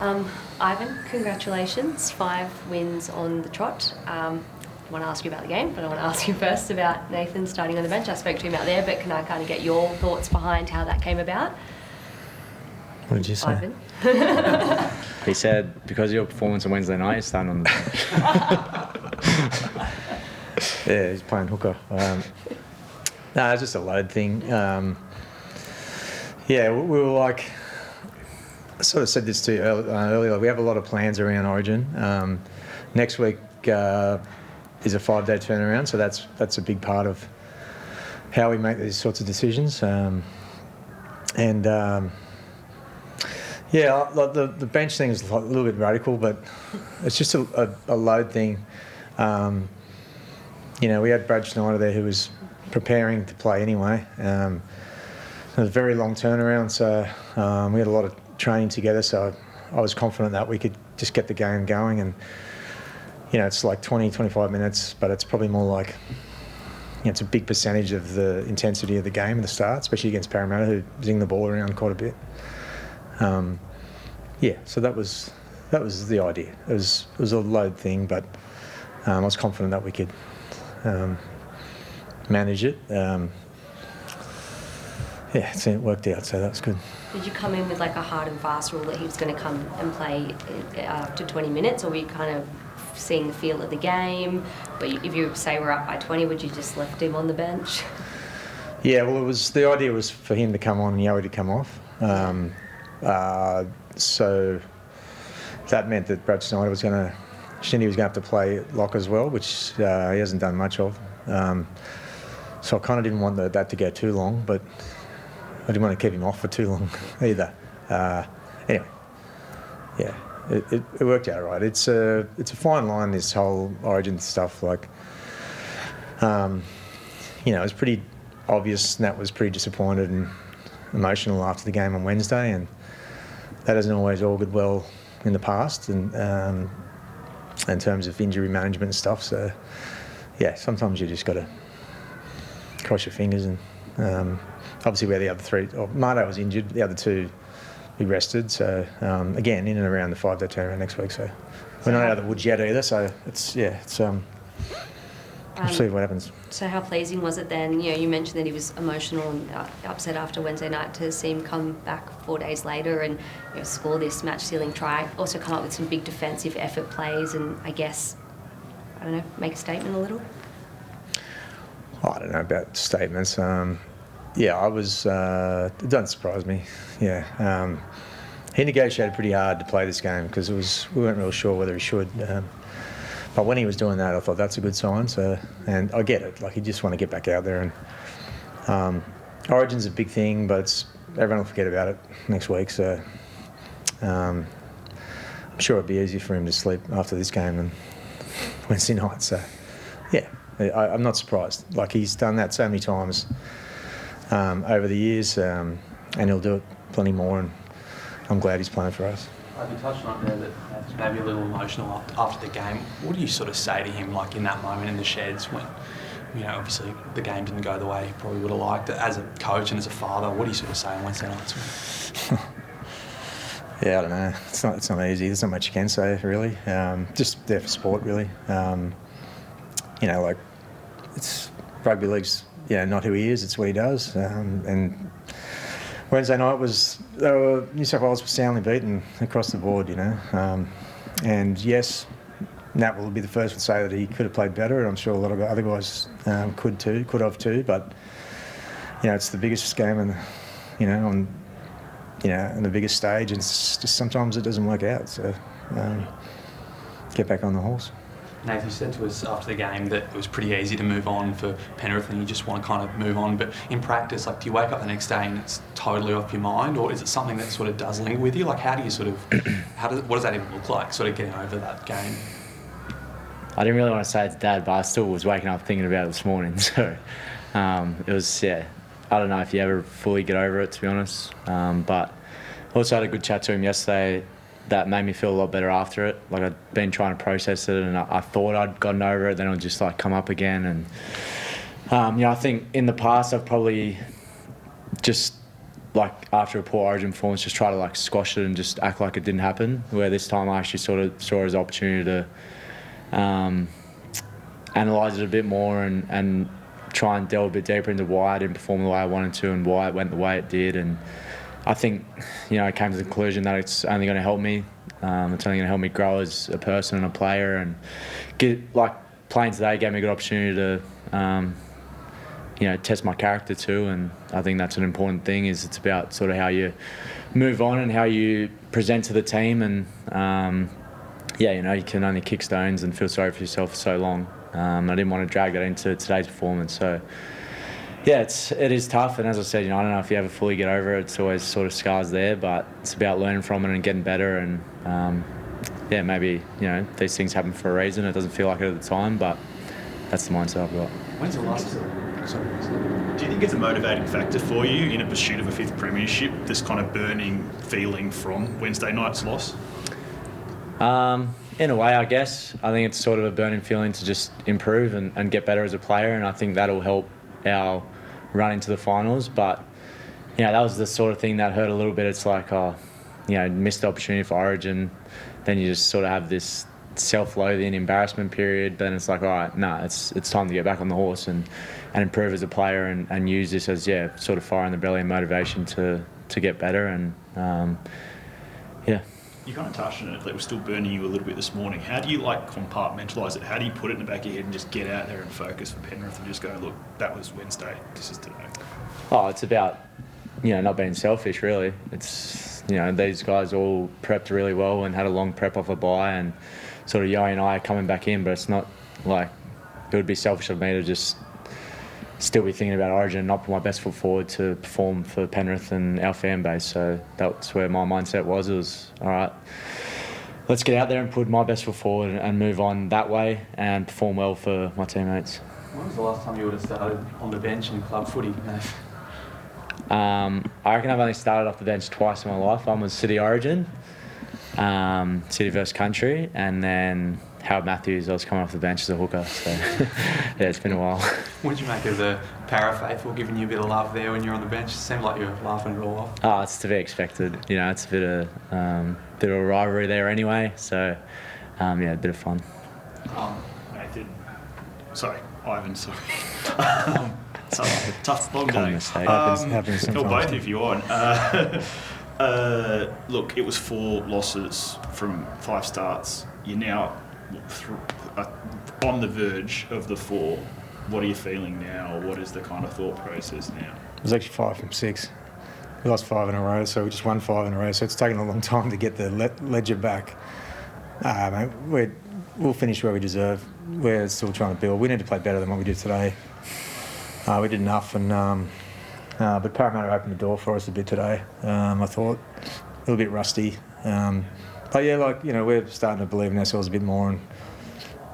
Ivan, congratulations, 5 wins on the trot. I want to ask you about the game, but I want to ask you first about Nathan starting on the bench. I spoke to him out there, but can I kind of get your thoughts behind how that came about? What did you say? Ivan? He said, because of your performance on Wednesday night, you're starting on the bench. Yeah, he's playing hooker. No, it's just a load thing. Yeah, we were like... I sort of said this to you earlier. We have a lot of plans around Origin. Next week is a 5-day turnaround, so that's a big part of how we make these sorts of decisions. Yeah, the bench thing is a little bit radical, but it's just a load thing. We had Brad Schneider there who was preparing to play anyway. It was a very long turnaround, so we had a lot of training together, so I was confident that we could just get the game going. And it's like 20-25 minutes, but it's probably more like it's a big percentage of the intensity of the game at the start, especially against Parramatta, who zing the ball around quite a bit. Yeah, so that was the idea. It was a load thing, but I was confident that we could manage it. Yeah, so it worked out, so that was good. Did you come in with like a hard and fast rule that he was going to come and play after 20 minutes, or were you kind of seeing the feel of the game? But if you say we're up by 20, would you just left him on the bench? Yeah, well, the idea was for him to come on and Yowie to come off. So that meant that Brad Schneider Shindy was going to have to play lock as well, which he hasn't done much of. So I kind of didn't want that to go too long, but I didn't want to keep him off for too long either. Anyway, yeah, it worked out right. It's a fine line, this whole Origin stuff. Like, it was pretty obvious. Nat was pretty disappointed and emotional after the game on Wednesday, and that hasn't always augured well in the past, and in terms of injury management and stuff. So, yeah, sometimes you just got to cross your fingers. And obviously we're the other 3. Mardo was injured, the other 2 we rested. So again, in and around the 5-day turnaround next week. So we're not out of the woods yet either. So we'll see what happens. So how pleasing was it then? You mentioned that he was emotional and upset after Wednesday night, to see him come back 4 days later and score this match-sealing try. Also come up with some big defensive effort plays and I guess, make a statement a little? I don't know about statements. Yeah, I was... it doesn't surprise me. Yeah. He negotiated pretty hard to play this game because we weren't real sure whether he should. But when he was doing that, I thought that's a good sign. So, and I get it. Like, you just want to get back out there. And Origin's a big thing, but everyone will forget about it next week. So I'm sure it'd be easier for him to sleep after this game than Wednesday night. So, yeah. I'm not surprised. Like, he's done that so many times over the years, and he'll do it plenty more, and I'm glad he's playing for us. You touched on it there that it's maybe a little emotional after the game. What do you sort of say to him, like in that moment in the sheds when, obviously the game didn't go the way he probably would have liked it? As a coach and as a father, what do you sort of say on Wednesday nights? Yeah, I don't know. It's not easy. There's not much you can say, really. Just there for sport, really. Like, it's rugby league's not who he is, it's what he does. And Wednesday night New South Wales was soundly beaten across the board, and yes, Nat will be the first to say that he could have played better, and I'm sure a lot of other guys could have too, but it's the biggest game on the biggest stage, and it's just sometimes it doesn't work out, so get back on the horse. Nathan, you said to us after the game that it was pretty easy to move on for Penrith and you just want to kind of move on. But in practice, like, do you wake up the next day and it's totally off your mind, or is it something that sort of does linger with you? Like, how do you sort of, what does that even look like, sort of getting over that game? I didn't really want to say it to Dad, but I still was waking up thinking about it this morning. So it was, I don't know if you ever fully get over it, to be honest. But also had a good chat to him yesterday. That made me feel a lot better after it. Like, I'd been trying to process it, and I thought I'd gotten over it, then it would just like come up again. And I think in the past I've probably just like after a poor Origin performance, just try to like squash it and just act like it didn't happen. Where this time I actually sort of saw it as an opportunity to analyse it a bit more and try and delve a bit deeper into why I didn't perform the way I wanted to and why it went the way it did. And I think, I came to the conclusion that it's only going to help me. It's only going to help me grow as a person and a player, and playing today gave me a good opportunity to test my character too. And I think that's an important thing. Is it's about sort of how you move on and how you present to the team. And you can only kick stones and feel sorry for yourself for so long. I didn't want to drag that into today's performance. So yeah, it is tough. And as I said, I don't know if you ever fully get over it. It's always sort of scars there, but it's about learning from it and getting better. And maybe these things happen for a reason. It doesn't feel like it at the time, but that's the mindset I've got. When's the last? Do you think it's a motivating factor for you in a pursuit of a fifth premiership, this kind of burning feeling from Wednesday night's loss? In a way, I guess. I think it's sort of a burning feeling to just improve and get better as a player, and I think that'll help our run into the finals. But, that was the sort of thing that hurt a little bit. It's like, missed the opportunity for Origin. Then you just sort of have this self-loathing, embarrassment period. Then it's like, all right, it's time to get back on the horse and improve as a player and use this as, sort of fire in the belly and motivation to get better. And, You kind of touched on it, it was still burning you a little bit this morning. How do you compartmentalise it? How do you put it in the back of your head and just get out there and focus for Penrith and just go, look, that was Wednesday, this is today? Oh, it's about, not being selfish, really. It's, these guys all prepped really well and had a long prep off a bye, and sort of Yoey and I are coming back in, but it's not like it would be selfish of me to just still be thinking about Origin and not put my best foot forward to perform for Penrith and our fan base. So that's where my mindset was. It was, all right, let's get out there and put my best foot forward and move on that way and perform well for my teammates. When was the last time you would have started on the bench in club footy? I reckon I've only started off the bench twice in my life. One was City Origin, City versus Country, and then Howard Matthews. I was coming off the bench as a hooker, so it's been a while. What did you make of the Para faithful giving you a bit of love there when you're on the bench? It seemed like you were laughing it all off. Oh, it's to be expected. It's a bit of a rivalry there anyway. So, a bit of fun. Nathan, Ivan. Tough, long Common day. mistake. Happens Or sometimes. both if you want. Look, it was 4 losses from 5 starts. You're now on the verge of the 4. What are you feeling now? What is the kind of thought process now? It was actually 5 from 6. We lost 5 in a row, so we just won 5 in a row. So it's taken a long time to get the ledger back. Mate, we'll finish where we deserve. We're still trying to build. We need to play better than what we did today. We did enough, but Parramatta opened the door for us a bit today. I thought a little bit rusty, but we're starting to believe in ourselves a bit more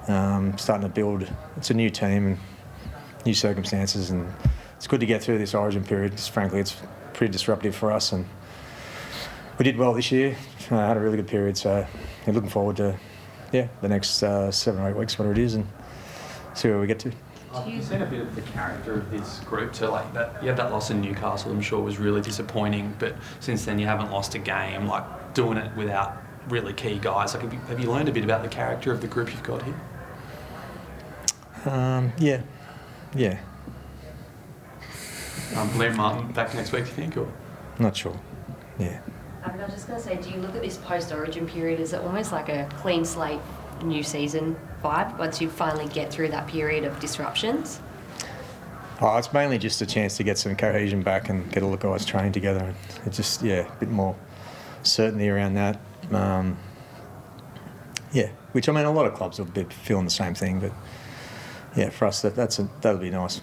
and starting to build. It's a new team and new circumstances, and it's good to get through this Origin period because frankly it's pretty disruptive for us. And we did well this year. Had a really good period, so looking forward to the next 7 or 8 weeks, whatever it is, and see where we get to. You've seen a bit of the character of this group too, like that. You had that loss in Newcastle, I'm sure was really disappointing, but since then you haven't lost a game, like doing it without really key guys. Like, have you learned a bit about the character of the group you've got here? Yeah. Liam Martin back next week, do you think? Or? Not sure. Yeah. I was just going to say, do you look at this post-Origin period as almost like a clean slate new season vibe once you finally get through that period of disruptions? Oh, it's mainly just a chance to get some cohesion back and get all the guys training together. It's just, a bit more certainty around that. Which, a lot of clubs will be feeling the same thing, but for us, that'll be nice.